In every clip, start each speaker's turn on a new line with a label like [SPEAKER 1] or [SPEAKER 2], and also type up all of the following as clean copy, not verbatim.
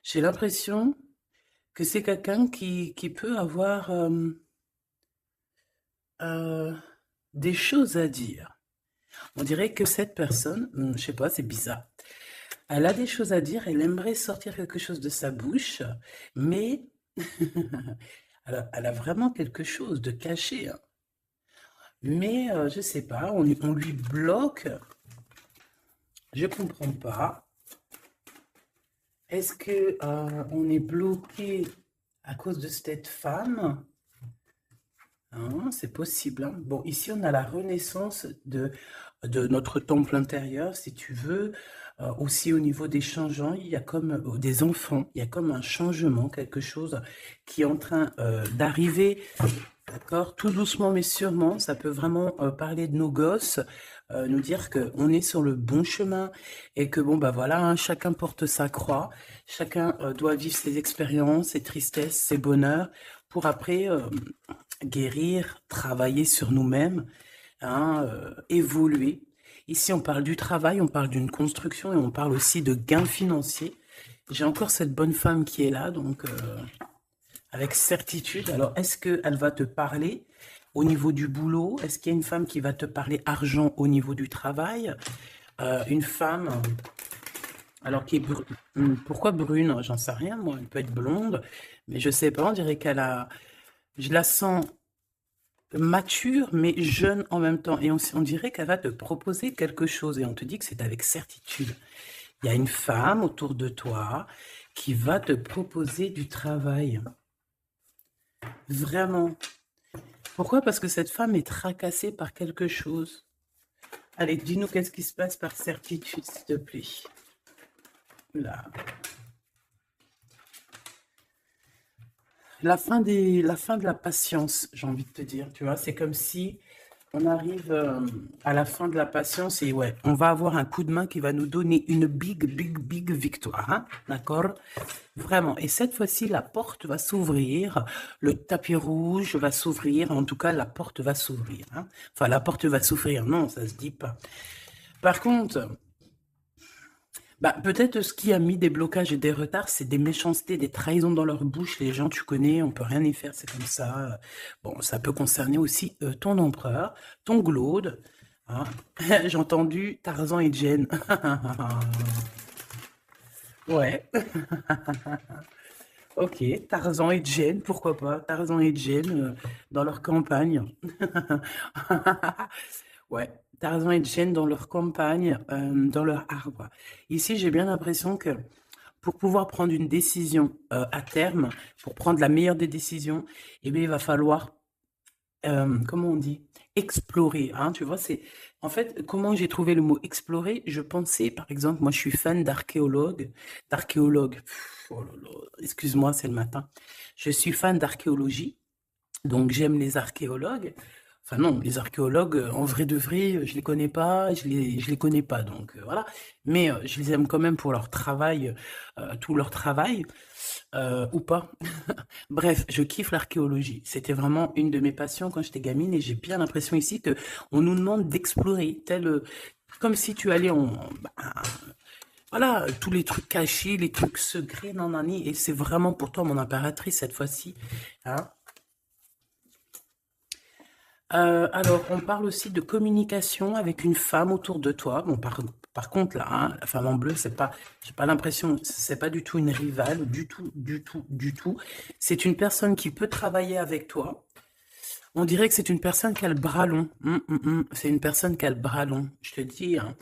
[SPEAKER 1] J'ai l'impression que c'est quelqu'un qui peut avoir euh, des choses à dire. On dirait que cette personne, je sais pas, c'est bizarre. Elle a des choses à dire, elle aimerait sortir quelque chose de sa bouche, mais elle a vraiment quelque chose de caché, hein. Mais je sais pas, on lui bloque. Je comprends pas. Est-ce que on est bloqué à cause de cette femme? Hein, c'est possible, hein. Bon, ici, on a la renaissance de notre temple intérieur, si tu veux. Aussi, au niveau des changeants, il y a comme des enfants, il y a comme un changement, quelque chose qui est en train d'arriver, d'accord? Tout doucement, mais sûrement. Ça peut vraiment parler de nos gosses, nous dire qu'on est sur le bon chemin et que, bon, bah voilà, hein, chacun porte sa croix, chacun doit vivre ses expériences, ses tristesses, ses bonheurs, pour après guérir, travailler sur nous-mêmes, hein, évoluer. Ici, on parle du travail, on parle d'une construction et on parle aussi de gains financiers. J'ai encore cette bonne femme qui est là, donc avec certitude. Alors, est-ce qu'elle va te parler au niveau du boulot? Est-ce qu'il y a une femme qui va te parler argent au niveau du travail? Une femme, alors qui est pourquoi brune? J'en sais rien, moi. Elle peut être blonde, mais je sais pas. On dirait qu'elle a. Je la sens mature mais jeune en même temps. Et on dirait qu'elle va te proposer quelque chose et on te dit que c'est avec certitude. Il y a une femme autour de toi qui va te proposer du travail. Vraiment. Pourquoi? Parce que cette femme est tracassée par quelque chose. Allez, dis-nous qu'est-ce qui se passe par certitude, s'il te plaît. Là. La fin de la patience, j'ai envie de te dire, tu vois, c'est comme si on arrive à la fin de la patience et ouais, on va avoir un coup de main qui va nous donner une big victoire, hein, d'accord? Vraiment. Et cette fois-ci, la porte va s'ouvrir, le tapis rouge va s'ouvrir, en tout cas, la porte va s'ouvrir, hein. Enfin, la porte va s'ouvrir, non, ça se dit pas. Par contre, bah, peut-être ce qui a mis des blocages et des retards, c'est des méchancetés, des trahisons dans leur bouche. Les gens, tu connais, on peut rien y faire, c'est comme ça. Bon, ça peut concerner aussi ton empereur, ton glaude, hein. J'ai entendu Tarzan et Jane. Ouais, ok, Tarzan et Jane, pourquoi pas? Tarzan et Jane dans leur campagne. Ouais, Tarzan et Jane dans leur campagne, dans leur arbre. Ici, j'ai bien l'impression que pour pouvoir prendre une décision à terme, pour prendre la meilleure des décisions, eh bien, il va falloir, comment on dit, explorer, hein, tu vois, c'est, en fait, comment j'ai trouvé le mot explorer? Je pensais, par exemple, moi, je suis fan d'archéologue, oh là là, excuse-moi, c'est le matin. Je suis fan d'archéologie, donc j'aime les archéologues. Enfin non, les archéologues, en vrai de vrai, je les connais pas, je les connais pas, donc voilà. Mais je les aime quand même pour leur travail, tout leur travail, ou pas. Bref, je kiffe l'archéologie. C'était vraiment une de mes passions quand j'étais gamine et j'ai bien l'impression ici que on nous demande d'explorer, tel, comme si tu allais en, bah, voilà, tous les trucs cachés, les trucs secrets, nanani, et c'est vraiment pour toi mon impératrice cette fois-ci, hein. Alors, on parle aussi de communication avec une femme autour de toi. Bon, par contre, là, hein, la femme en bleu, c'est pas, j'ai pas l'impression, c'est pas du tout une rivale, du tout, du tout, du tout. C'est une personne qui peut travailler avec toi. On dirait que c'est une personne qui a le bras long. C'est une personne qui a le bras long. Je te dis, hein,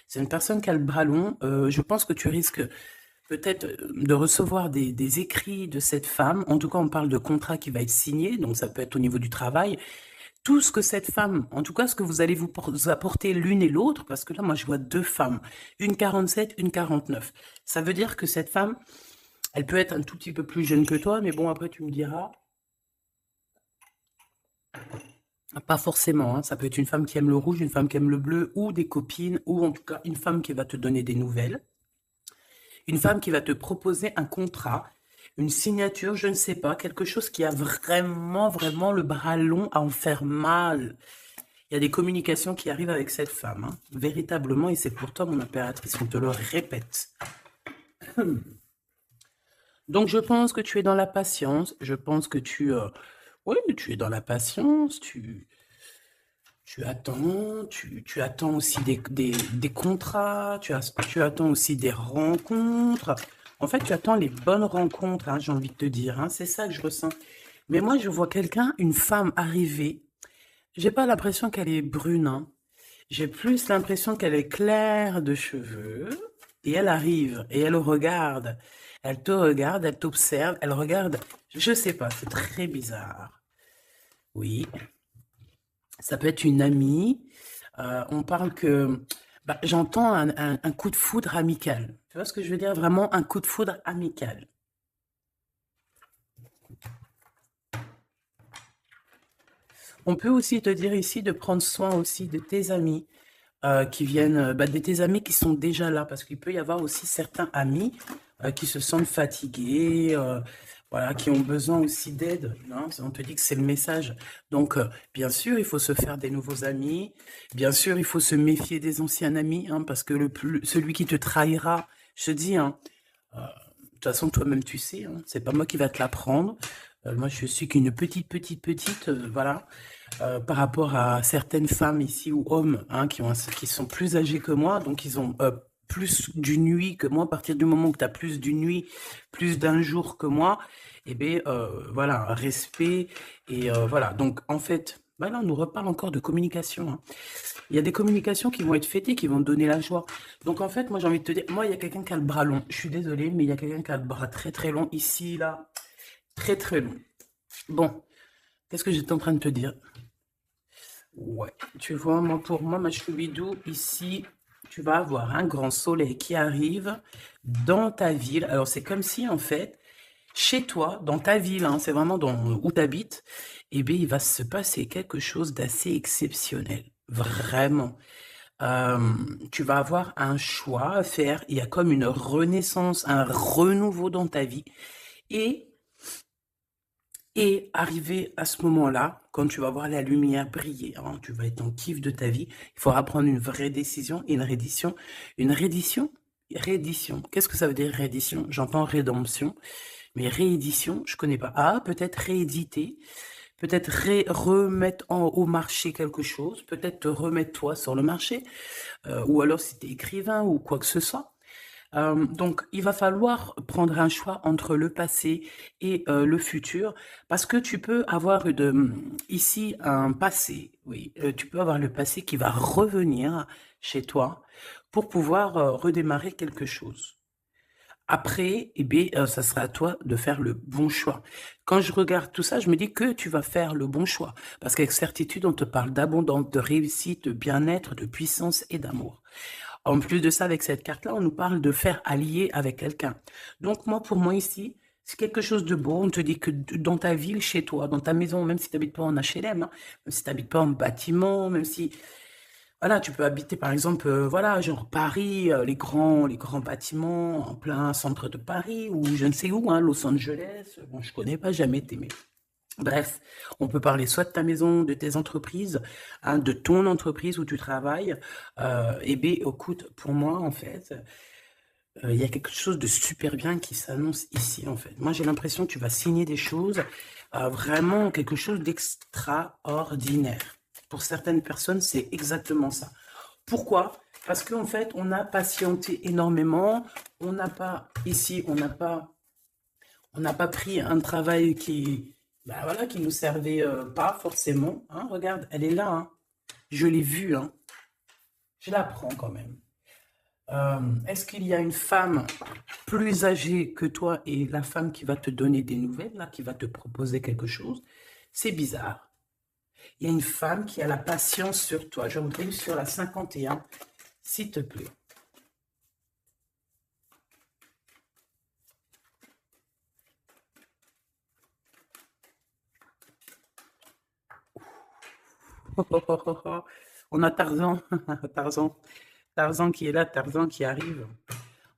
[SPEAKER 1] c'est une personne qui a le bras long. Je pense que tu risques peut-être de recevoir des écrits de cette femme. En tout cas, on parle de contrat qui va être signé, donc ça peut être au niveau du travail tout ce que cette femme, en tout cas ce que vous allez vous apporter l'une et l'autre, parce que là, moi, je vois deux femmes, une 47, une 49. Ça veut dire que cette femme, elle peut être un tout petit peu plus jeune que toi, mais bon, après, tu me diras, pas forcément, hein, ça peut être une femme qui aime le rouge, une femme qui aime le bleu, ou des copines, ou en tout cas une femme qui va te donner des nouvelles, une femme qui va te proposer un contrat, une signature, je ne sais pas, quelque chose qui a vraiment, vraiment le bras long à en faire mal. Il y a des communications qui arrivent avec cette femme, hein, véritablement, et c'est pour toi, mon impératrice, on te le répète. Donc, je pense que tu es dans la patience. Je pense que oui, tu es dans la patience. Tu attends. Tu attends aussi des contrats. Tu attends aussi des rencontres. En fait, tu attends les bonnes rencontres, hein, j'ai envie de te dire, hein. C'est ça que je ressens. Mais moi, je vois quelqu'un, une femme arriver. J'ai pas l'impression qu'elle est brune, hein. J'ai plus l'impression qu'elle est claire de cheveux et elle arrive et elle regarde. Elle te regarde, elle t'observe, elle regarde. Je sais pas, c'est très bizarre. Oui, ça peut être une amie. On parle que bah, j'entends un coup de foudre amical. Tu vois ce que je veux dire? Vraiment un coup de foudre amical. On peut aussi te dire ici de prendre soin aussi de tes amis. Qui viennent, bah, de tes amis qui sont déjà là, parce qu'il peut y avoir aussi certains amis qui se sentent fatigués, voilà, qui ont besoin aussi d'aide, hein. On te dit que c'est le message. Donc, bien sûr, il faut se faire des nouveaux amis. Bien sûr, il faut se méfier des anciens amis, hein, parce que celui qui te trahira, je te dis, hein, de toute façon, toi-même, tu sais, hein, c'est pas moi qui va te l'apprendre. Moi, je suis qu'une petite, voilà, par rapport à certaines femmes ici ou hommes, hein, qui sont plus âgés que moi, donc ils ont plus d'une nuit que moi. À partir du moment où tu as plus d'une nuit, plus d'un jour que moi, eh bien, voilà, respect. Et voilà, donc en fait, bah là, on nous reparle encore de communication, hein. Il y a des communications qui vont être fêtées, qui vont te donner la joie. Donc en fait, moi j'ai envie de te dire, moi il y a quelqu'un qui a le bras long. Je suis désolée, mais il y a quelqu'un qui a le bras très très long ici, là. Très très long. Bon, qu'est-ce que j'étais en train de te dire? Ouais, tu vois, moi pour moi, ma choubidou, ici, tu vas avoir un grand soleil qui arrive dans ta ville. Alors c'est comme si en fait, chez toi, dans ta ville, hein, c'est vraiment où tu habites, eh bien il va se passer quelque chose d'assez exceptionnel. Vraiment. Euh, Tu vas avoir un choix à faire. Il y a comme une renaissance, un renouveau dans ta vie. Et, et arrivé à ce moment-là, quand tu vas voir la lumière briller, hein, tu vas être en kiff de ta vie, il faudra prendre une vraie décision et une reddition. Une reddition? Réédition. Qu'est-ce que ça veut dire réédition? J'entends rédemption, mais réédition, je connais pas. Ah, peut-être rééditer, peut-être remettre au marché quelque chose, peut-être te remettre toi sur le marché, ou alors si tu es écrivain ou quoi que ce soit. Donc, il va falloir prendre un choix entre le passé et le futur, parce que tu peux avoir ici un passé, oui, tu peux avoir le passé qui va revenir chez toi pour pouvoir redémarrer quelque chose. Après, eh bien, ça sera à toi de faire le bon choix. Quand je regarde tout ça, je me dis que tu vas faire le bon choix. Parce qu'avec certitude, on te parle d'abondance, de réussite, de bien-être, de puissance et d'amour. En plus de ça, avec cette carte-là, on nous parle de faire allier avec quelqu'un. Donc moi, pour moi ici, c'est quelque chose de beau. On te dit que dans ta ville, chez toi, dans ta maison, même si tu n'habites pas en HLM, hein, même si tu n'habites pas en bâtiment, même si voilà, tu peux habiter par exemple, voilà, genre Paris, les grands bâtiments en plein centre de Paris ou je ne sais où, hein, Los Angeles. Bon, je connais pas, jamais été, mais bref, on peut parler soit de ta maison, de tes entreprises, hein, de ton entreprise où tu travailles. Eh bien, écoute, pour moi, en fait, il y a quelque chose de super bien qui s'annonce ici, en fait. Moi, j'ai l'impression que tu vas signer des choses, vraiment quelque chose d'extraordinaire. Pour certaines personnes, c'est exactement ça. Pourquoi? Parce qu'en fait, on a patienté énormément. On n'a pas, ici, on n'a pas pris un travail bah voilà, qui nous servait pas forcément, hein. Regarde, elle est là, hein. Je l'ai vue, hein. Je la prends quand même. Est-ce qu'il y a une femme plus âgée que toi et la femme qui va te donner des nouvelles, là, qui va te proposer quelque chose? C'est bizarre. Il y a une femme qui a la patience sur toi. Je voudrais sur la 51, s'il te plaît. On a Tarzan, Tarzan, Tarzan qui est là, Tarzan qui arrive.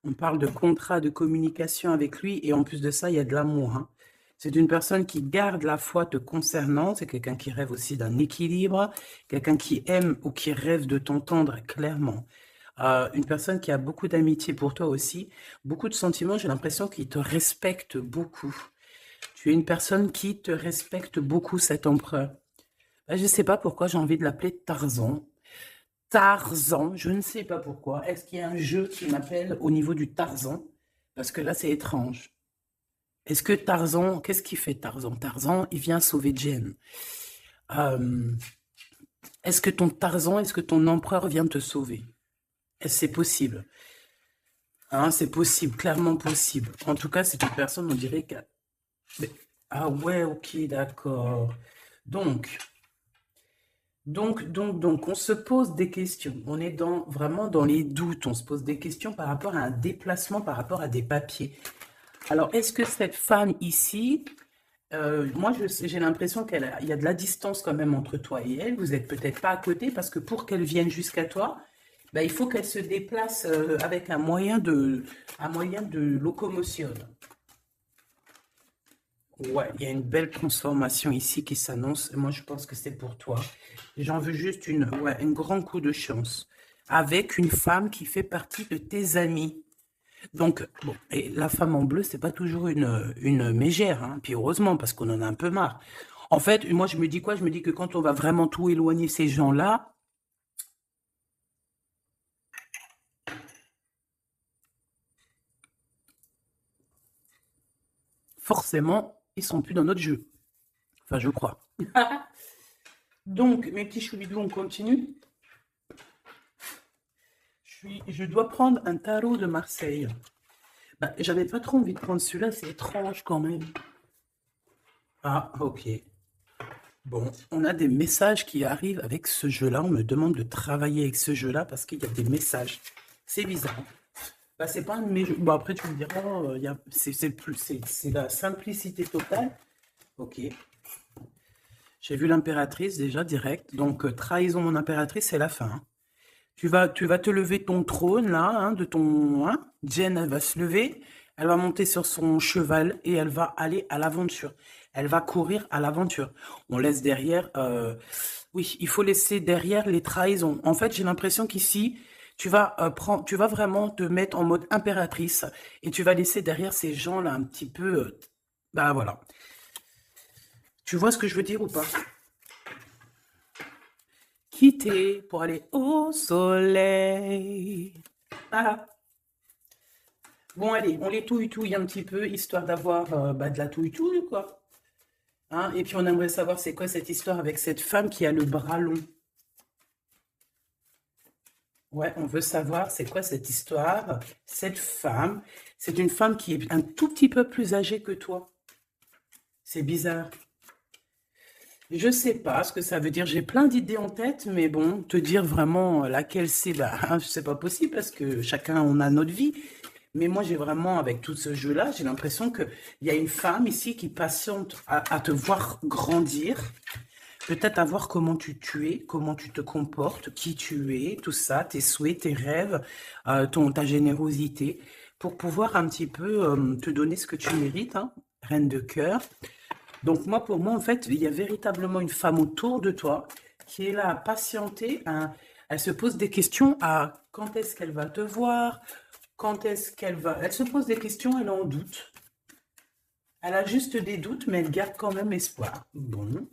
[SPEAKER 1] On parle de contrat de communication avec lui et en plus de ça, il y a de l'amour, hein. C'est une personne qui garde la foi te concernant. C'est quelqu'un qui rêve aussi d'un équilibre, quelqu'un qui aime ou qui rêve de t'entendre clairement. une personne qui a beaucoup d'amitié pour toi aussi, beaucoup de sentiments, j'ai l'impression qu'il te respecte beaucoup. Tu es une personne qui te respecte beaucoup, cet empereur. Je ne sais pas pourquoi j'ai envie de l'appeler Tarzan. Tarzan, je ne sais pas pourquoi. Est-ce qu'il y a un jeu qui m'appelle au niveau du Tarzan? Parce que là, c'est étrange. Est-ce que Tarzan, qu'est-ce qu'il fait Tarzan? Tarzan, il vient sauver Jen. Euh, est-ce que ton Tarzan, est-ce que ton empereur vient te sauver? Est-ce que c'est possible? Hein, c'est possible, clairement possible. En tout cas, c'est une personne, on dirait que... Ah ouais, ok, d'accord. Donc, donc, on se pose des questions. On est vraiment dans les doutes. On se pose des questions par rapport à un déplacement, par rapport à des papiers. Alors, est-ce que cette femme ici, moi, j'ai l'impression il y a de la distance quand même entre toi et elle. Vous n'êtes peut-être pas à côté parce que pour qu'elle vienne jusqu'à toi, ben, il faut qu'elle se déplace avec un moyen de locomotion. Ouais, il y a une belle transformation ici qui s'annonce. Moi, je pense que c'est pour toi. J'en veux juste un grand coup de chance. Avec une femme qui fait partie de tes amis. Donc, bon, et la femme en bleu, c'est pas toujours une mégère, hein. Puis heureusement, parce qu'on en a un peu marre. En fait, moi, je me dis quoi? Je me dis que quand on va vraiment tout éloigner ces gens-là, forcément, ils sont plus dans notre jeu. Enfin, je crois. Donc, mes petits choubidous, on continue. Je dois prendre un tarot de Marseille. Bah, j'avais pas trop envie de prendre celui-là, c'est étrange quand même. Ah, ok. Bon, on a des messages qui arrivent avec ce jeu-là. On me demande de travailler avec ce jeu-là parce qu'il y a des messages. C'est bizarre. Bah, c'est pas un de mes jeux. Bon, après, tu me diras, c'est la simplicité totale. Ok. J'ai vu l'impératrice déjà direct. Donc, trahison mon impératrice, c'est la fin, hein. Tu vas te lever de ton trône, là, hein, de ton... hein. Jen, elle va se lever, elle va monter sur son cheval et elle va aller à l'aventure. Elle va courir à l'aventure. On laisse derrière... oui, il faut laisser derrière les trahisons. En fait, j'ai l'impression qu'ici, tu vas vraiment te mettre en mode impératrice et tu vas laisser derrière ces gens-là un petit peu... bah voilà. Tu vois ce que je veux dire ou pas? Quitter pour aller au soleil. Ah. Bon, allez, on les touille-touille un petit peu, histoire d'avoir de la touille-touille, quoi. Hein, et puis, on aimerait savoir c'est quoi cette histoire avec cette femme qui a le bras long. Ouais, on veut savoir c'est quoi cette histoire. Cette femme, c'est une femme qui est un tout petit peu plus âgée que toi. C'est bizarre. Je sais pas ce que ça veut dire. J'ai plein d'idées en tête, mais bon, te dire vraiment laquelle c'est, bah, c'est pas possible parce que chacun, on a notre vie. Mais moi, j'ai vraiment, avec tout ce jeu-là, j'ai l'impression qu'il y a une femme ici qui patiente à te voir grandir, peut-être à voir comment tu es, comment tu te comportes, qui tu es, tout ça, tes souhaits, tes rêves, ta générosité, pour pouvoir un petit peu te donner ce que tu mérites, hein, reine de cœur. Donc moi, pour moi, en fait, il y a véritablement une femme autour de toi qui est là à patienter, hein. Elle se pose des questions à quand est-ce qu'elle va te voir, quand est-ce qu'elle va... Elle se pose des questions, elle en doute. Elle a juste des doutes, mais elle garde quand même espoir. Bon,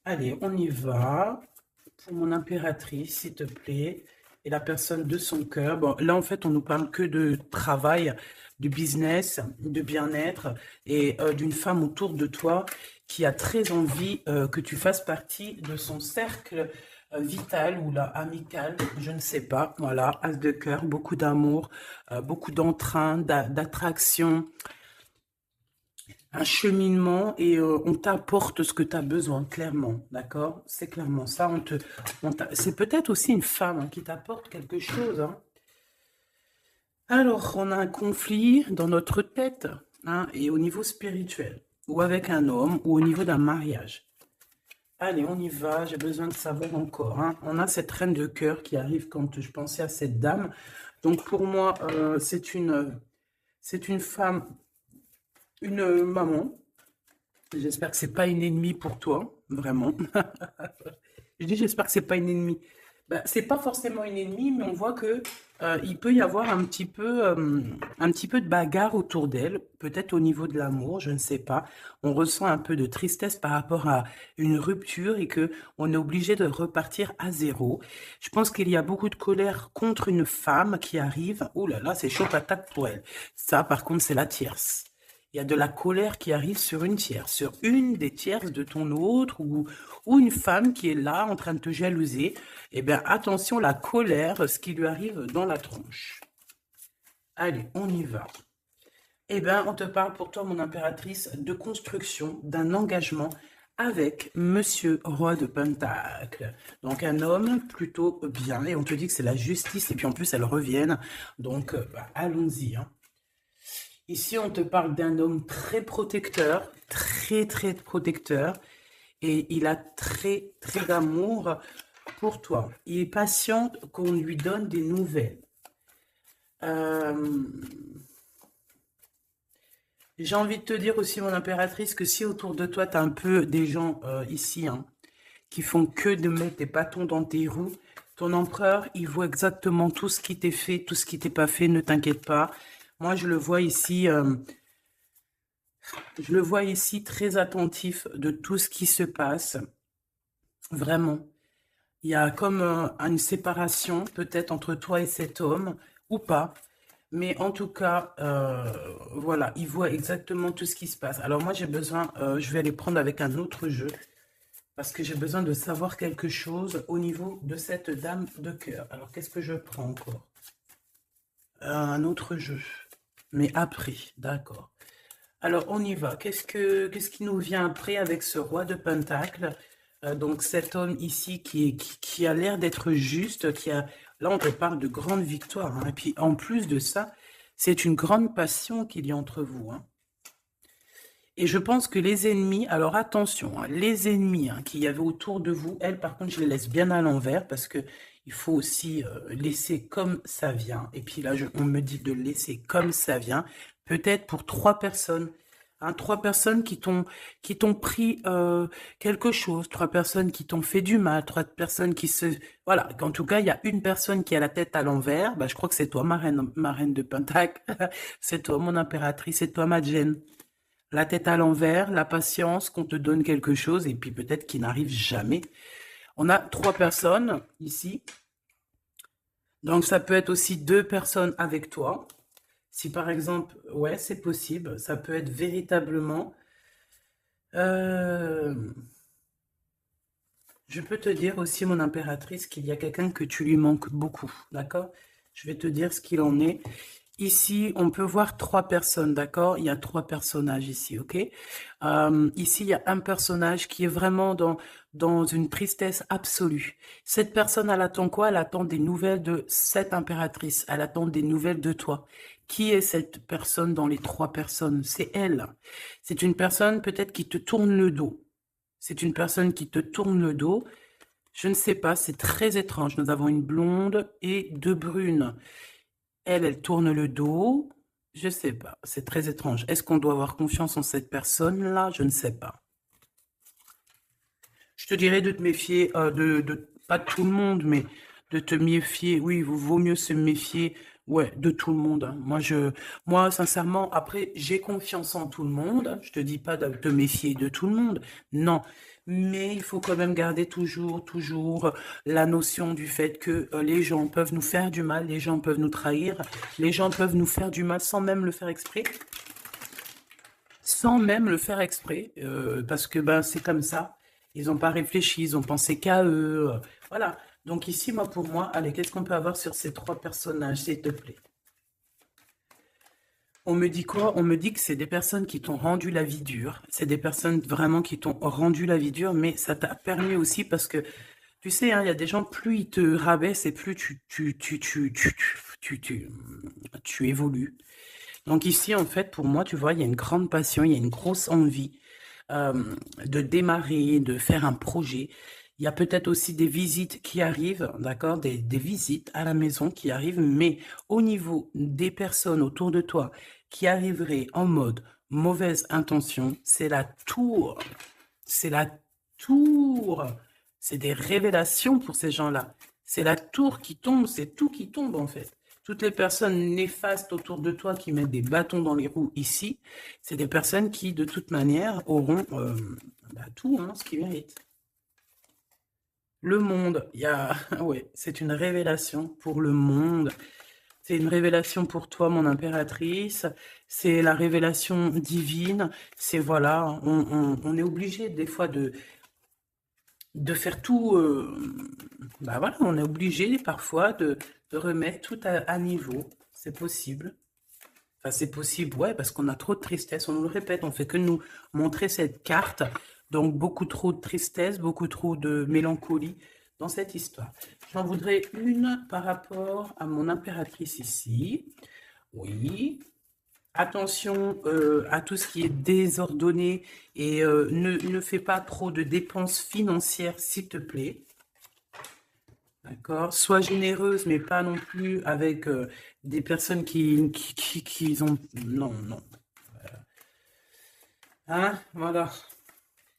[SPEAKER 1] allez, on y va. Pour mon impératrice, s'il te plaît. Et la personne de son cœur. Bon, là, en fait, on nous parle que de travail, de business, de bien-être et d'une femme autour de toi qui a très envie que tu fasses partie de son cercle vital ou là, amical, je ne sais pas. Voilà, as de cœur, beaucoup d'amour, beaucoup d'entrain, d'attraction, un cheminement et on t'apporte ce que tu as besoin, clairement, d'accord? C'est clairement ça. C'est peut-être aussi une femme, hein, qui t'apporte quelque chose, hein. Alors, on a un conflit dans notre tête, hein, et au niveau spirituel, ou avec un homme, ou au niveau d'un mariage. Allez, on y va, j'ai besoin de savoir encore, hein. On a cette reine de cœur qui arrive quand je pensais à cette dame. Donc pour moi, c'est une femme, une maman. J'espère que c'est pas une ennemie pour toi, vraiment. Je dis j'espère que c'est pas une ennemie. Bah, c'est pas forcément une ennemie, mais on voit que il peut y avoir un petit peu de bagarre autour d'elle, peut-être au niveau de l'amour, je ne sais pas. On ressent un peu de tristesse par rapport à une rupture et que on est obligé de repartir à zéro. Je pense qu'il y a beaucoup de colère contre une femme qui arrive. Ouh là là, c'est chaud patate pour elle. Ça, par contre, c'est la tierce. Il y a de la colère qui arrive sur une tierce, sur une des tierces de ton autre ou une femme qui est là en train de te jalouser. Eh bien, attention, la colère, ce qui lui arrive dans la tronche. Allez, on y va. Eh bien, on te parle pour toi, mon impératrice, de construction, d'un engagement avec Monsieur Roi de Pentacle. Donc, un homme plutôt bien, et on te dit que c'est la justice, et puis en plus, elles reviennent. Donc, allons-y, hein. Ici, on te parle d'un homme très protecteur, très, très protecteur, et il a très, très d'amour pour toi. Il est patient qu'on lui donne des nouvelles. J'ai envie de te dire aussi, mon impératrice, que si autour de toi, tu as un peu des gens ici hein, qui font que de mettre des bâtons dans tes roues, ton empereur, il voit exactement tout ce qui t'est fait, tout ce qui t'est pas fait, ne t'inquiète pas. Moi, je le vois ici très attentif de tout ce qui se passe. Vraiment. Il y a comme une séparation peut-être entre toi et cet homme, ou pas. Mais en tout cas, voilà, il voit exactement tout ce qui se passe. Alors moi, j'ai besoin, je vais aller prendre avec un autre jeu, parce que j'ai besoin de savoir quelque chose au niveau de cette dame de cœur. Alors, qu'est-ce que je prends encore? Un autre jeu. Mais après, d'accord. Alors, on y va. Qu'est-ce qui nous vient après avec ce roi de Pentacle? Donc, cet homme ici qui a l'air d'être juste, là, on te parle de grande victoire, hein. Et puis, en plus de ça, c'est une grande passion qu'il y a entre vous, hein. Et je pense que les ennemis, alors attention, hein, les ennemis hein, qu'il y avait autour de vous, elles, par contre, je les laisse bien à l'envers parce que il faut aussi laisser comme ça vient. Et puis là, on me dit de laisser comme ça vient. Peut-être pour 3 personnes. Hein, 3 personnes qui t'ont pris quelque chose, 3 personnes qui t'ont fait du mal, 3 personnes qui se... Voilà, en tout cas, il y a une personne qui a la tête à l'envers. Bah, je crois que c'est toi, ma reine de Pentacle. C'est toi, mon impératrice, c'est toi, ma Gêne. La tête à l'envers, la patience, qu'on te donne quelque chose, et puis peut-être qu'il n'arrive jamais. On a 3 personnes ici. Donc, ça peut être aussi 2 personnes avec toi. Si par exemple, ouais, c'est possible. Ça peut être véritablement... je peux te dire aussi, mon impératrice, qu'il y a quelqu'un que tu lui manques beaucoup, d'accord? Je vais te dire ce qu'il en est. Ici, on peut voir 3 personnes, d'accord? Il y a 3 personnages ici, ok? Ici, il y a un personnage qui est vraiment dans une tristesse absolue. Cette personne, elle attend quoi? Elle attend des nouvelles de cette impératrice. Elle attend des nouvelles de toi. Qui est cette personne dans les 3 personnes? C'est elle. C'est une personne peut-être qui te tourne le dos. C'est une personne qui te tourne le dos. Je ne sais pas, c'est très étrange. Nous avons une blonde et 2 brunes. Elle tourne le dos. Je sais pas, c'est très étrange. Est-ce qu'on doit avoir confiance en cette personne-là? Je ne sais pas. Je te dirais de te méfier, pas de tout le monde, mais de te méfier. Oui, il vaut mieux se méfier, ouais, de tout le monde, hein. Moi, sincèrement, après, j'ai confiance en tout le monde. Je te dis pas de te méfier de tout le monde, non. Mais il faut quand même garder toujours la notion du fait que les gens peuvent nous faire du mal, les gens peuvent nous trahir, les gens peuvent nous faire du mal sans même le faire exprès. Sans même le faire exprès, parce que ben, c'est comme ça. Ils n'ont pas réfléchi, ils ont pensé qu'à eux. Voilà. Donc ici, pour moi, allez, qu'est-ce qu'on peut avoir sur ces 3 personnages, s'il te plaît? On me dit quoi? On me dit que c'est des personnes qui t'ont rendu la vie dure. C'est des personnes vraiment qui t'ont rendu la vie dure, mais ça t'a permis aussi parce que, tu sais, hein, il y a des gens, plus ils te rabaissent et plus tu évolues. Donc ici, en fait, pour moi, tu vois, il y a une grande passion, il y a une grosse envie de démarrer, de faire un projet. Il y a peut-être aussi des visites qui arrivent, d'accord, des visites à la maison qui arrivent, mais au niveau des personnes autour de toi qui arriveraient en mode mauvaise intention, c'est la tour. C'est la tour. C'est des révélations pour ces gens-là. C'est la tour qui tombe, c'est tout qui tombe en fait. Toutes les personnes néfastes autour de toi qui mettent des bâtons dans les roues ici, c'est des personnes qui, de toute manière, auront tout hein, ce qu'ils méritent. Le monde, il y a... ouais, c'est une révélation pour le monde. C'est une révélation pour toi, mon impératrice. C'est la révélation divine. C'est voilà, on est obligé des fois de faire tout. Bah voilà, on est obligé parfois de remettre tout à niveau. C'est possible. Enfin, c'est possible, ouais, parce qu'on a trop de tristesse. On nous le répète, on fait que nous montrer cette carte. Donc, beaucoup trop de tristesse, beaucoup trop de mélancolie dans cette histoire. J'en voudrais une par rapport à mon impératrice ici. Oui. Attention à tout ce qui est désordonné et ne fais pas trop de dépenses financières, s'il te plaît. D'accord? Sois généreuse, mais pas non plus avec des personnes qui ont... Non, non. Hein? Voilà.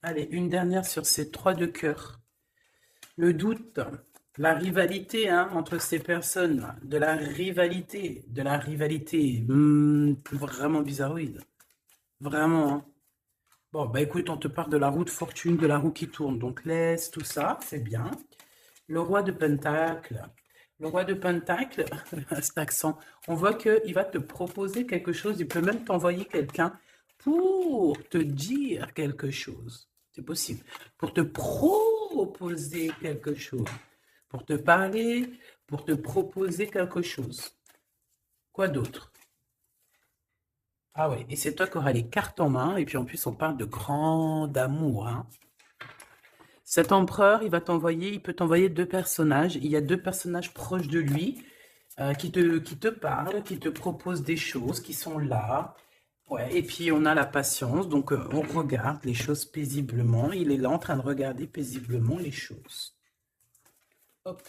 [SPEAKER 1] Allez, une dernière sur ces 3 de cœur. Le doute, la rivalité hein, entre ces personnes, de la rivalité vraiment bizarroïde. Vraiment. Hein. Bon, bah écoute, on te parle de la roue de fortune, de la roue qui tourne. Donc laisse tout ça, c'est bien. Le roi de Pentacle. Le roi de Pentacle, cet accent, on voit qu'il va te proposer quelque chose. Il peut même t'envoyer quelqu'un pour te dire quelque chose. C'est possible. Pour te proposer quelque chose. Pour te parler, pour te proposer quelque chose. Quoi d'autre? Ah ouais, et c'est toi qui auras les cartes en main. Et puis en plus, on parle de grand amour. Hein. Cet empereur, il peut t'envoyer 2 personnages. Il y a 2 personnages proches de lui qui te parlent, qui te proposent des choses, qui sont là. Ouais, et puis on a la patience, donc on regarde les choses paisiblement. Il est là en train de regarder paisiblement les choses. Hop.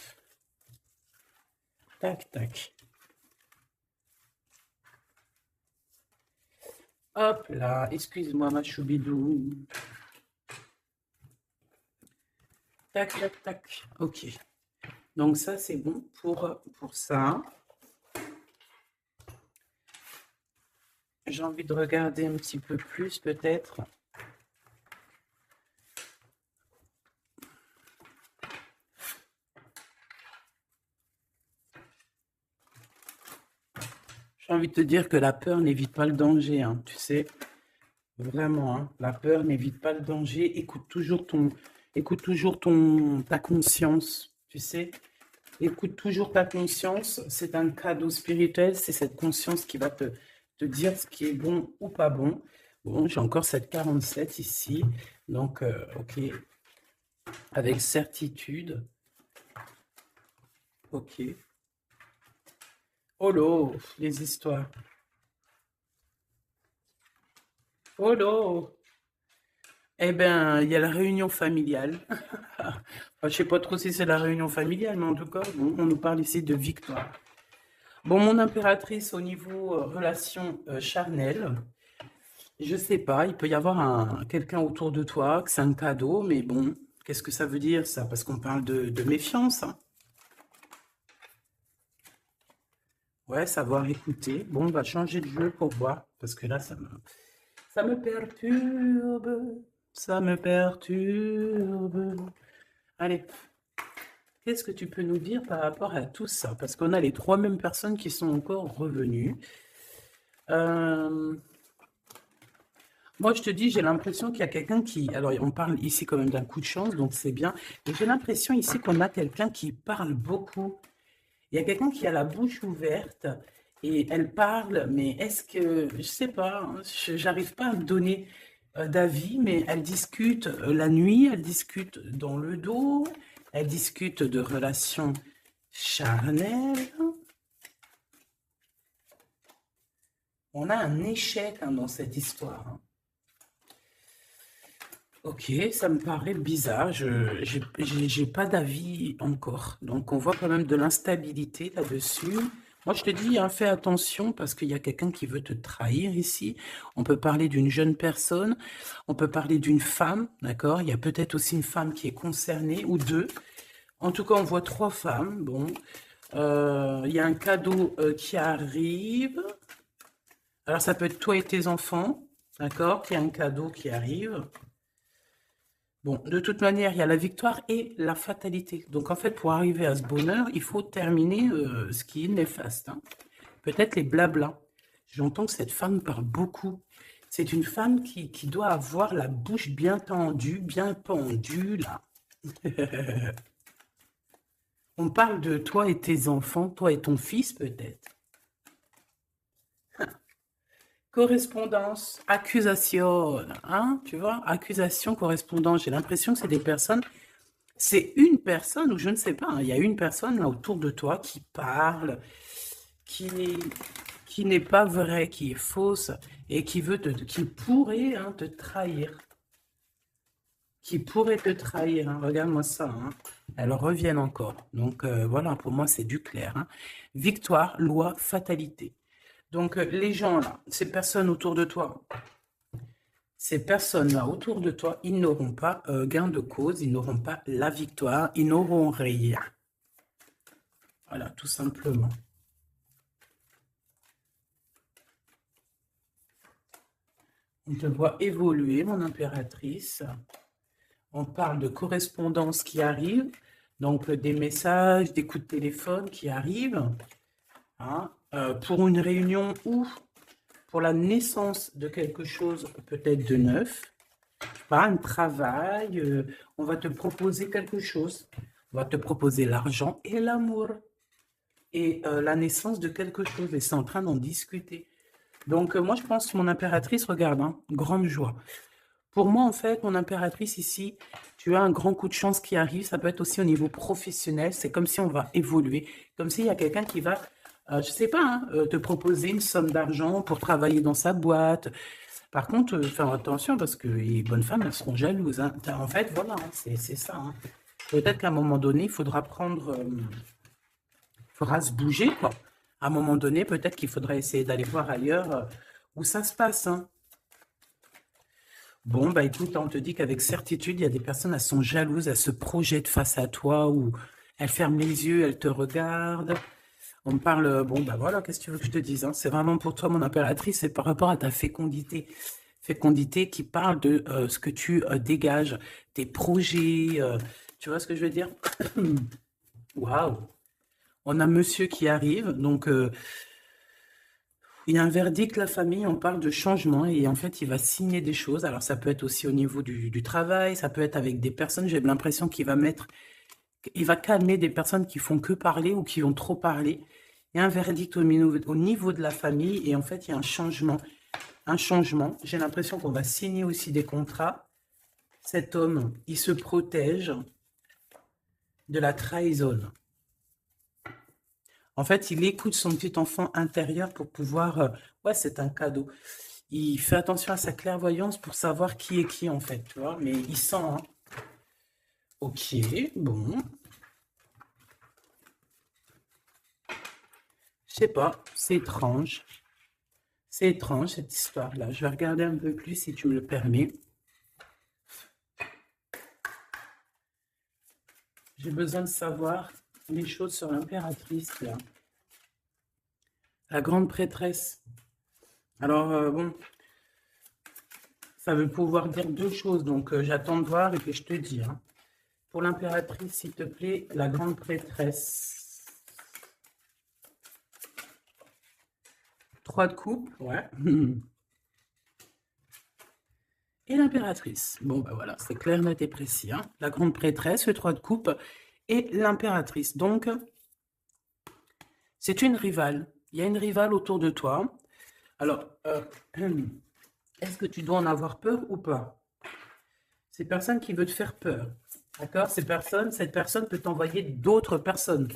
[SPEAKER 1] Tac, tac. Hop là, excuse-moi ma choubidou. Tac, tac, tac. Ok. Donc ça, c'est bon pour ça. J'ai envie de regarder un petit peu plus, peut-être. J'ai envie de te dire que la peur n'évite pas le danger, hein, tu sais. Vraiment, hein, la peur n'évite pas le danger. Écoute toujours ta conscience, tu sais. Écoute toujours ta conscience. C'est un cadeau spirituel. C'est cette conscience qui va te dire ce qui est bon ou pas bon. Bon, j'ai encore cette 47 ici. Donc, ok. Avec certitude. Ok. Oh là, les histoires. Oh là. Eh bien, il y a la réunion familiale. Enfin, je ne sais pas trop si c'est la réunion familiale, mais en tout cas, bon, on nous parle ici de victoire. Bon, mon impératrice, au niveau relation charnelle, je sais pas, il peut y avoir quelqu'un autour de toi, que c'est un cadeau, mais bon, qu'est-ce que ça veut dire ça? Parce qu'on parle de méfiance. Hein. Ouais, savoir écouter. Bon, on va changer de jeu pour voir, parce que là, ça me perturbe. Ça me perturbe. Allez, qu'est-ce que tu peux nous dire par rapport à tout ça? Parce qu'on a les 3 mêmes personnes qui sont encore revenues. Moi, je te dis, j'ai l'impression qu'il y a quelqu'un qui... Alors, on parle ici quand même d'un coup de chance, donc c'est bien. Et j'ai l'impression ici qu'on a quelqu'un qui parle beaucoup. Il y a quelqu'un qui a la bouche ouverte et elle parle, mais est-ce que... Je sais pas, hein, j'arrive pas à me donner d'avis, mais elle discute la nuit, elle discute dans le dos, elle discute de relations charnelles. On a un échec hein, dans cette histoire. Hein. Ok, ça me paraît bizarre. J'ai pas d'avis encore. Donc, on voit quand même de l'instabilité là-dessus. Moi, je te dis, hein, fais attention parce qu'il y a quelqu'un qui veut te trahir ici. On peut parler d'une jeune personne, on peut parler d'une femme, d'accord? Il y a peut-être aussi une femme qui est concernée ou deux. En tout cas, on voit 3 femmes. Bon, il y a un cadeau qui arrive. Alors, ça peut être toi et tes enfants, d'accord? Il y a un cadeau qui arrive. Bon, de toute manière, il y a la victoire et la fatalité. Donc, en fait, pour arriver à ce bonheur, il faut terminer ce qui est néfaste, hein. Peut-être les blablas. J'entends que cette femme parle beaucoup. C'est une femme qui doit avoir la bouche bien tendue, bien pendue, là. On parle de toi et tes enfants, toi et ton fils, peut-être. Correspondance, accusation, hein, tu vois, accusation, correspondance. J'ai l'impression que c'est des personnes, c'est une personne, ou je ne sais pas, hein, il y a une personne là autour de toi qui parle, qui, qui n'est pas vraie, qui est fausse, et qui pourrait hein, te trahir. Qui pourrait te trahir, hein. Regarde-moi ça, hein. Elles reviennent encore. Donc voilà, pour moi, c'est du clair, hein. Victoire, loi, fatalité. Donc les gens là, ces personnes autour de toi, ces personnes-là autour de toi, ils n'auront pas gain de cause, ils n'auront pas la victoire, ils n'auront rien. Voilà, tout simplement. On te voit évoluer, mon impératrice. On parle de correspondance qui arrive, donc des messages, des coups de téléphone qui arrivent, hein, pour une réunion ou pour la naissance de quelque chose peut-être de neuf, pas un travail, on va te proposer quelque chose, on va te proposer l'argent et l'amour et la naissance de quelque chose et c'est en train d'en discuter. Donc moi je pense que mon impératrice, regarde, hein, grande joie. Pour moi, en fait, mon impératrice ici, tu as un grand coup de chance qui arrive. Ça peut être aussi au niveau professionnel. C'est comme si on va évoluer. Comme s'il y a quelqu'un qui va, je sais pas, hein, te proposer une somme d'argent pour travailler dans sa boîte. Par contre, faire attention parce que les bonnes femmes, elles seront jalouses, hein. En fait, voilà, hein, c'est ça, hein. Peut-être qu'à un moment donné, il faudra prendre, il faudra se bouger, quoi. À un moment donné, peut-être qu'il faudra essayer d'aller voir ailleurs où ça se passe, hein. Bon, bah écoute, on te dit qu'avec certitude, il y a des personnes, elles sont jalouses, elles se projettent face à toi ou elles ferment les yeux, elles te regardent. On me parle, bon, bah voilà, qu'est-ce que tu veux que je te dise, hein? C'est vraiment pour toi, mon impératrice, c'est par rapport à ta fécondité. Fécondité qui parle de ce que tu dégages, tes projets, tu vois ce que je veux dire? Waouh! On a monsieur qui arrive, donc il y a un verdict, la famille, on parle de changement et en fait, il va signer des choses. Alors, ça peut être aussi au niveau du travail, ça peut être avec des personnes. J'ai l'impression qu'il va il va calmer des personnes qui font que parler ou qui ont trop parlé. Il y a un verdict au niveau de la famille et en fait, il y a un changement. Un changement. J'ai l'impression qu'on va signer aussi des contrats. Cet homme, il se protège de la trahison. En fait, il écoute son petit enfant intérieur pour pouvoir... ouais, c'est un cadeau. Il fait attention à sa clairvoyance pour savoir qui est qui, en fait, tu vois. Mais il sent, hein. Ok, bon. Je sais pas, c'est étrange. C'est étrange, cette histoire-là. Je vais regarder un peu plus, si tu me le permets. J'ai besoin de savoir les choses sur l'impératrice, là. La grande prêtresse. Alors, bon, ça veut pouvoir dire deux choses, donc j'attends de voir et puis je te dis, hein. Pour l'impératrice, s'il te plaît, la grande prêtresse. 3 de coupe, ouais. Et l'impératrice. Bon, bah voilà, c'est clair, net et précis, hein. La grande prêtresse, le 3 de coupe et l'impératrice. Donc, c'est une rivale. Il y a une rivale autour de toi. Alors, est-ce que tu dois en avoir peur ou pas? C'est personne qui veut te faire peur. D'accord? Cette personne peut t'envoyer d'autres personnes.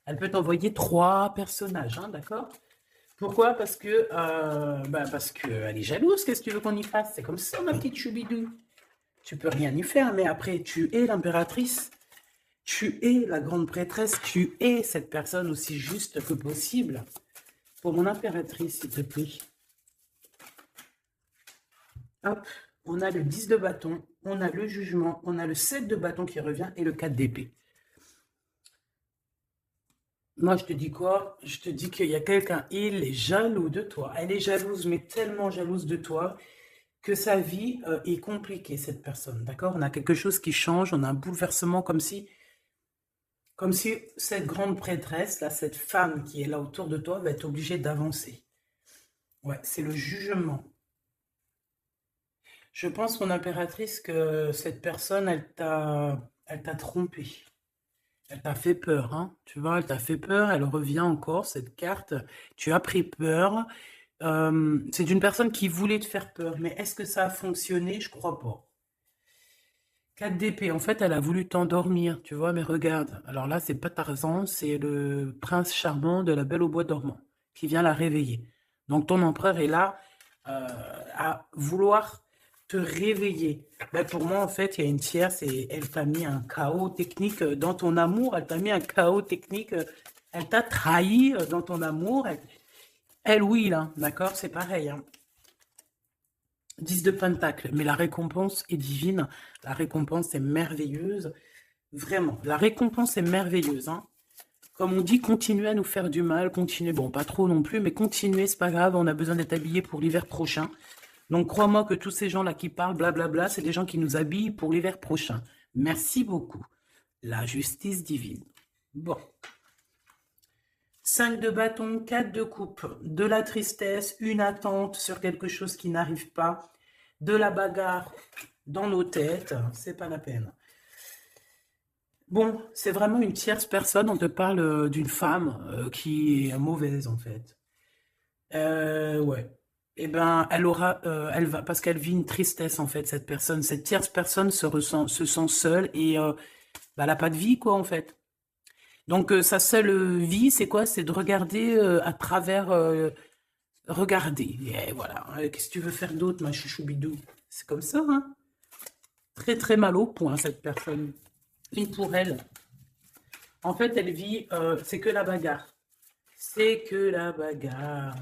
[SPEAKER 1] Elle peut t'envoyer 3 personnages, hein, d'accord? Pourquoi? Parce qu'elle est jalouse. Qu'est-ce que tu veux qu'on y fasse? C'est comme ça, ma petite choubidou. Tu peux rien y faire, mais après, tu es l'impératrice. Tu es la grande prêtresse. Tu es cette personne aussi juste que possible. Pour mon impératrice, s'il te plaît. Hop, on a le 10 de bâton, on a le jugement, on a le 7 de bâton qui revient et le 4 d'épée. Moi, je te dis quoi? Je te dis qu'il y a quelqu'un, il est jaloux de toi. Elle est jalouse, mais tellement jalouse de toi que sa vie est compliquée, cette personne. D'accord? On a quelque chose qui change, on a un bouleversement comme si cette grande prêtresse, là, cette femme qui est là autour de toi, va être obligée d'avancer. Ouais, c'est le jugement. Je pense, mon impératrice, que cette personne, elle t'a trompé. Elle t'a fait peur, hein. Tu vois, elle t'a fait peur, elle revient encore, cette carte. Tu as pris peur. C'est une personne qui voulait te faire peur, mais est-ce que ça a fonctionné? Je crois pas. 4 d'épée, en fait, elle a voulu t'endormir, tu vois, mais regarde. Alors là, c'est pas Tarzan, c'est le prince charmant de la Belle au bois dormant qui vient la réveiller. Donc ton empereur est là à vouloir te réveiller. Ben, pour moi, en fait, il y a une tierce et elle t'a mis un chaos technique dans ton amour. Elle t'a mis un chaos technique. Elle t'a trahi dans ton amour. Elle, oui, là, d'accord, c'est pareil, hein. 10 de Pentacle, mais la récompense est divine, la récompense est merveilleuse, vraiment, la récompense est merveilleuse, hein. Comme on dit, continuez à nous faire du mal, continuez, bon, pas trop non plus, mais continuez, c'est pas grave, on a besoin d'être habillés pour l'hiver prochain. Donc, crois-moi que tous ces gens-là qui parlent, blablabla, c'est des gens qui nous habillent pour l'hiver prochain. Merci beaucoup. La justice divine. Bon. 5 de bâton, 4 de coupe, de la tristesse, une attente sur quelque chose qui n'arrive pas, de la bagarre dans nos têtes, c'est pas la peine. Bon, c'est vraiment une tierce personne, on te parle d'une femme qui est mauvaise en fait. Ouais. Eh ben, elle va, parce qu'elle vit une tristesse en fait, cette personne. Cette tierce personne se sent seule et bah, elle n'a pas de vie quoi en fait. Donc sa seule vie, c'est quoi? C'est de regarder à travers, regarder. Et voilà. Qu'est-ce que tu veux faire d'autre, ma chouchoubidou? C'est comme ça, hein? Très très mal au point cette personne. Une pour elle. En fait, elle vit, c'est que la bagarre. C'est que la bagarre.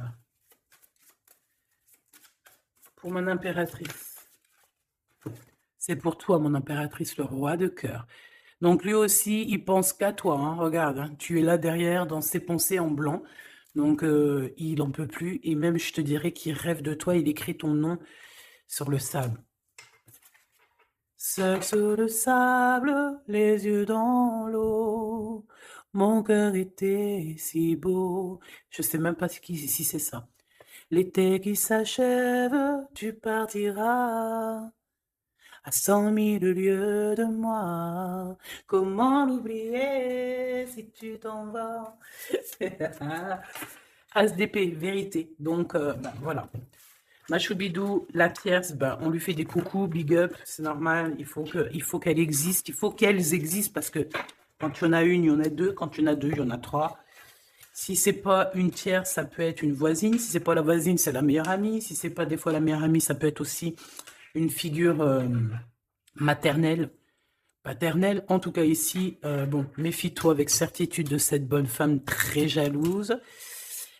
[SPEAKER 1] Pour mon impératrice. C'est pour toi, mon impératrice, le roi de cœur. Donc lui aussi, il pense qu'à toi, hein. Regarde, hein, tu es là derrière dans ses pensées en blanc. Donc il n'en peut plus. Et même, je te dirais qu'il rêve de toi. Il écrit ton nom sur le sable. Seul sur le sable, les yeux dans l'eau. Mon cœur était si beau. Je sais même pas si c'est ça. L'été qui s'achève, tu partiras à 100 000 lieues de moi. Comment l'oublier si tu t'en vas? As d'épée, vérité. Donc, bah, voilà. Ma choubidou, la tierce, bah, on lui fait des coucous, big up, c'est normal. Il faut qu'elle existe. Il faut qu'elles existent parce que quand il y en a une, il y en a deux. Quand il y en a deux, il y en a trois. Si c'est pas une tierce, ça peut être une voisine. Si c'est pas la voisine, c'est la meilleure amie. Si c'est pas des fois la meilleure amie, ça peut être aussi une figure maternelle, paternelle. En tout cas ici, bon, méfie-toi avec certitude de cette bonne femme très jalouse.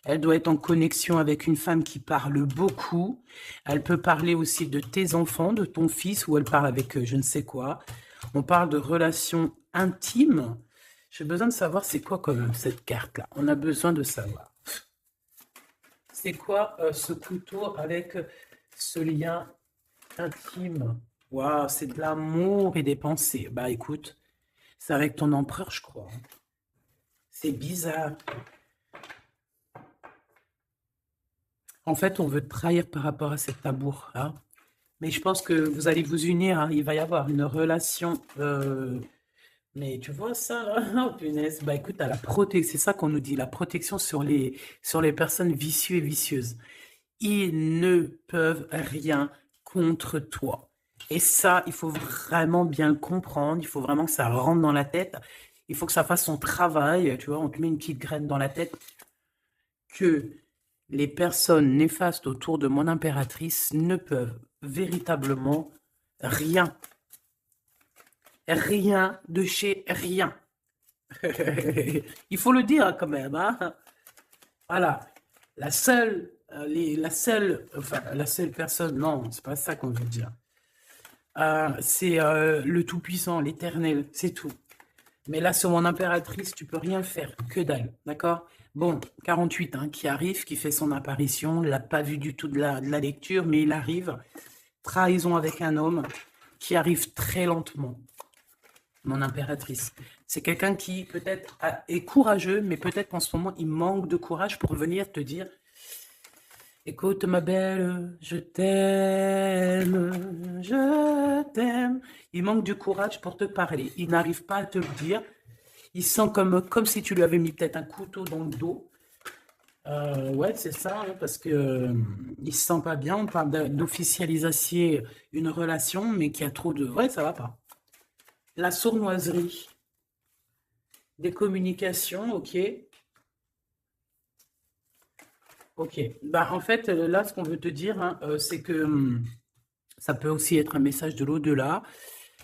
[SPEAKER 1] Elle doit être en connexion avec une femme qui parle beaucoup. Elle peut parler aussi de tes enfants, de ton fils, ou elle parle avec je ne sais quoi. On parle de relations intimes. J'ai besoin de savoir c'est quoi comme cette carte-là. On a besoin de savoir. C'est quoi ce couteau avec ce lien intime? Waouh, c'est de l'amour et des pensées. Bah écoute, c'est avec ton empereur, je crois, hein. C'est bizarre. En fait, on veut te trahir par rapport à cet amour, hein. Mais je pense que vous allez vous unir, hein. Il va y avoir une relation. Mais tu vois ça, là? Oh, punaise. Bah écoute, à la protection, c'est ça qu'on nous dit, la protection sur les personnes vicieuses et vicieuses. Ils ne peuvent rien contre toi. Et ça, il faut vraiment bien le comprendre. Il faut vraiment que ça rentre dans la tête. Il faut que ça fasse son travail. Tu vois, on te met une petite graine dans la tête que les personnes néfastes autour de mon impératrice ne peuvent véritablement rien. Rien de chez rien. Il faut le dire quand même, hein. Voilà. La seule personne, non, c'est pas ça qu'on veut dire. C'est le Tout-Puissant, l'Éternel, c'est tout. Mais là, sur mon impératrice, tu peux rien faire, que dalle, d'accord? Bon, 48, hein, qui arrive, qui fait son apparition, il n'a pas vu du tout de la lecture, mais il arrive. Trahison avec un homme qui arrive très lentement, mon impératrice. C'est quelqu'un qui peut-être est courageux, mais peut-être qu'en ce moment, il manque de courage pour venir te dire écoute ma belle, je t'aime, je t'aime. Il manque du courage pour te parler. Il n'arrive pas à te le dire. Il sent comme si tu lui avais mis peut-être un couteau dans le dos. Ouais, c'est ça, hein, parce que il se sent pas bien. On parle d'officialiser une relation, mais qui a trop de... Ouais, ça va pas. La sournoiserie. Des communications, ok. Ok. Bah, en fait, là, ce qu'on veut te dire, hein, c'est que ça peut aussi être un message de l'au-delà.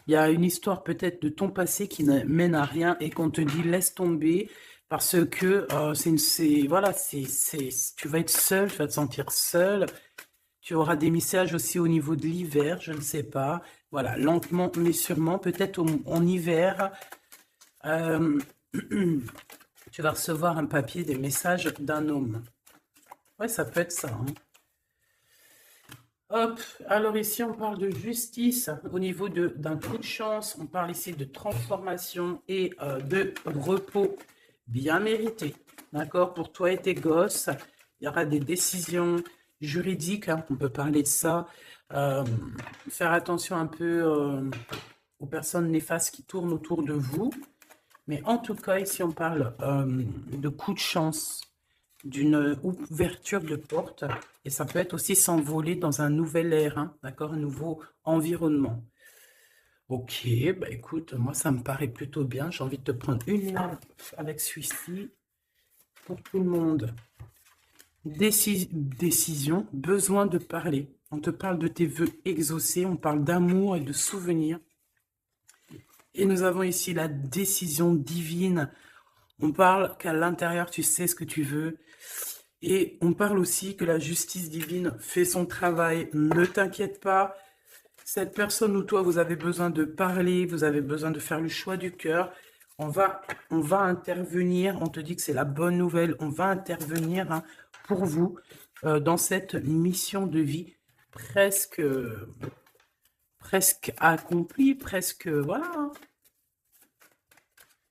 [SPEAKER 1] Il y a une histoire peut-être de ton passé qui ne mène à rien et qu'on te dit laisse tomber parce que voilà, tu vas être seul, tu vas te sentir seul. Tu auras des messages aussi au niveau de l'hiver, je ne sais pas. Voilà, lentement mais sûrement, peut-être en hiver, euh, tu vas recevoir un papier, des messages d'un homme. Ouais, ça peut être ça, hein. Hop, alors ici on parle de justice au niveau d'un coup de chance, on parle ici de transformation et de repos bien mérité, d'accord, pour toi et tes gosses. Il y aura des décisions juridiques, hein, on peut parler de ça. Faire attention un peu aux personnes néfastes qui tournent autour de vous. Mais en tout cas, ici on parle de coup de chance, d'une ouverture de porte, et ça peut être aussi s'envoler dans un nouvel air, hein, d'accord, un nouveau environnement. Ok, bah écoute, moi ça me paraît plutôt bien. J'ai envie de te prendre une lampe avec celui-ci pour tout le monde. Décision, besoin de parler. On te parle de tes vœux exaucés, on parle d'amour et de souvenirs. Et nous avons ici la décision divine. On parle qu'à l'intérieur, tu sais ce que tu veux. Et on parle aussi que la justice divine fait son travail. Ne t'inquiète pas. Cette personne ou toi, vous avez besoin de parler, vous avez besoin de faire le choix du cœur. On va intervenir. On te dit que c'est la bonne nouvelle. On va intervenir, hein, pour vous dans cette mission de vie presque accomplie, presque, voilà, hein.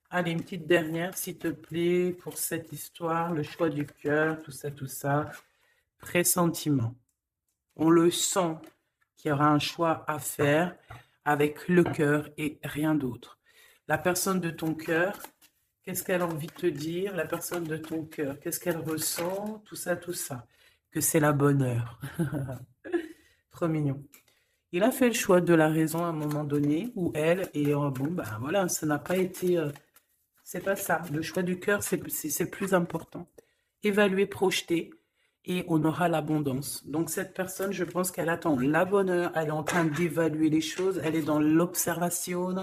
[SPEAKER 1] Allez, une petite dernière, s'il te plaît, pour cette histoire, le choix du cœur, tout ça, tout ça. Pressentiment. On le sent qu'il y aura un choix à faire avec le cœur et rien d'autre. La personne de ton cœur, qu'est-ce qu'elle a envie de te dire? La personne de ton cœur, qu'est-ce qu'elle ressent? Tout ça, tout ça. Que c'est la bonne heure. Trop mignon. Il a fait le choix de la raison à un moment donné, ou elle, et bon, ben voilà, ça n'a pas été... c'est pas ça. Le choix du cœur, c'est le plus important. Évaluer, projeter, et on aura l'abondance. Donc cette personne, je pense qu'elle attend la bonne heure, elle est en train d'évaluer les choses, elle est dans l'observation,